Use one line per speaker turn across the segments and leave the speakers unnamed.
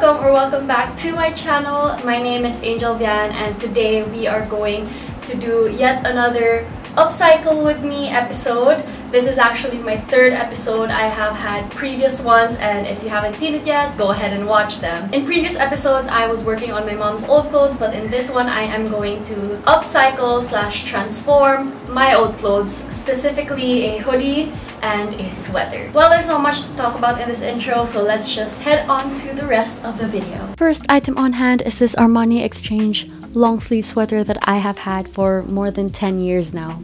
welcome back to my channel. My name is Vianne and today we are going to do yet another Upcycle With Me episode. This is actually my third episode. I have had previous ones, and if you haven't seen it yet, go ahead and watch them. In previous episodes, I was working on my mom's old clothes, but in this one, I am going to upcycle/transform my old clothes, specifically a hoodie and a sweater. Well, there's not much to talk about in this intro, so let's just head on to the rest of the video.
First item on hand is this Armani Exchange long sleeve sweater that I have had for more than 10 years now.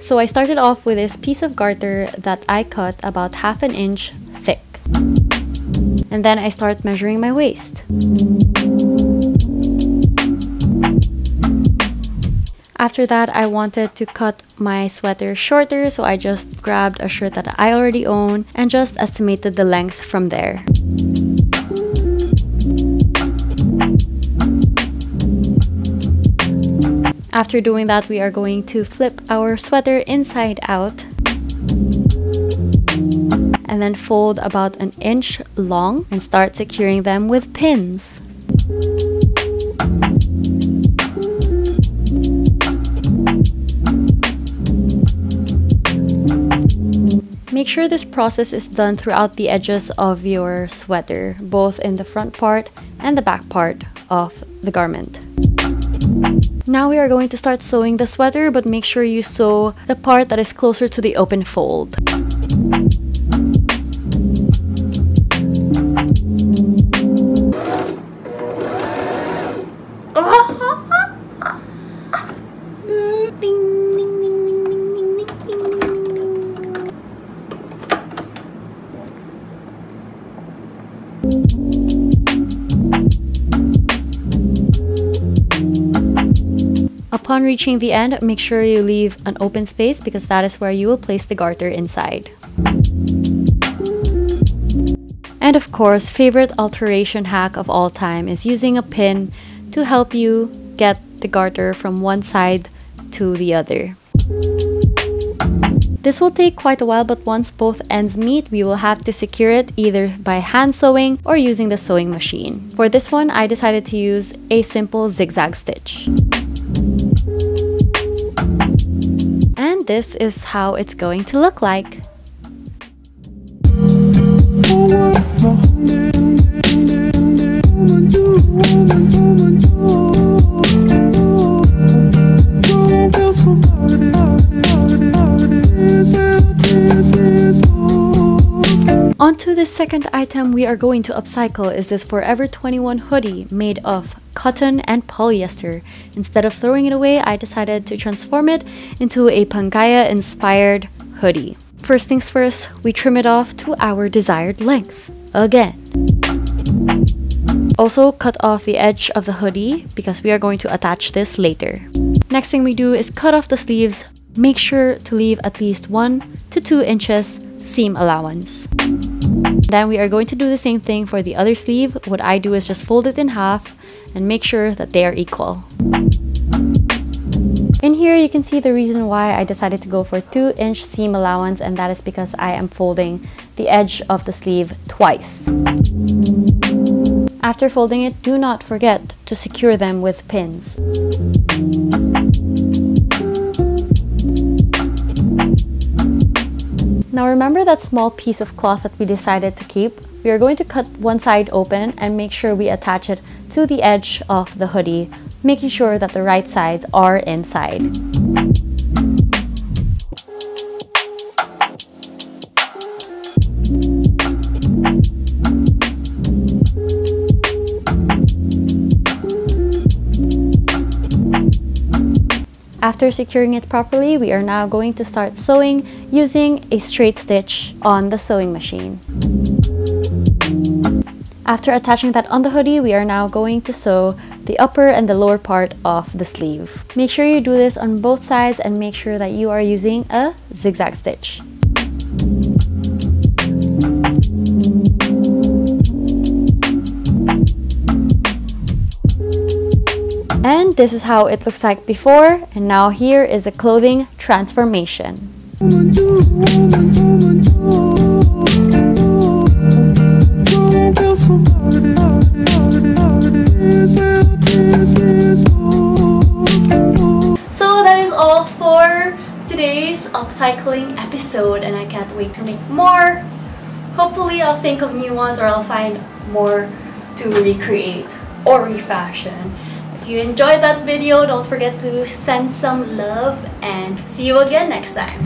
So I started off with this piece of garter that I cut about ½ an inch thick. And then I start measuring my waist. After that, I wanted to cut my sweater shorter, so I just grabbed a shirt that I already own and just estimated the length from there. After doing that, we are going to flip our sweater inside out and then fold about an inch long and start securing them with pins. Make sure this process is done throughout the edges of your sweater, both in the front part and the back part of the garment. Now we are going to start sewing the sweater, but make sure you sew the part that is closer to the open fold. Upon reaching the end, make sure you leave an open space because that is where you will place the garter inside. And of course, favorite alteration hack of all time is using a pin to help you get the garter from one side to the other. This will take quite a while, but once both ends meet, we will have to secure it either by hand sewing or using the sewing machine. For this one, I decided to use a simple zigzag stitch. And this is how it's going to look like. Onto the second item we are going to upcycle is this Forever 21 hoodie made of cotton and polyester. Instead of throwing it away, I decided to transform it into a Pangaya inspired hoodie. First things first, we trim it off to our desired length again. Also cut off the edge of the hoodie because we are going to attach this later. Next thing we do is cut off the sleeves. Make sure to leave at least 1 to 2 inches seam allowance. Then we are going to do the same thing for the other sleeve. What I do is just fold it in half and make sure that they are equal. In here, you can see the reason why I decided to go for 2-inch seam allowance, and that is because I am folding the edge of the sleeve twice. After folding it, do not forget to secure them with pins. Now remember that small piece of cloth that we decided to keep? We are going to cut one side open and make sure we attach it to the edge of the hoodie, making sure that the right sides are inside. After securing it properly, we are now going to start sewing using a straight stitch on the sewing machine. After attaching that on the hoodie, we are now going to sew the upper and the lower part of the sleeve. Make sure you do this on both sides and make sure that you are using a zigzag stitch. And this is how it looks like before, and now here is the clothing transformation.
upcycling episode, and I can't wait to make more. Hopefully I'll think of new ones, or I'll find more to recreate or refashion. If you enjoyed that video, don't forget to send some love, and see you again next time.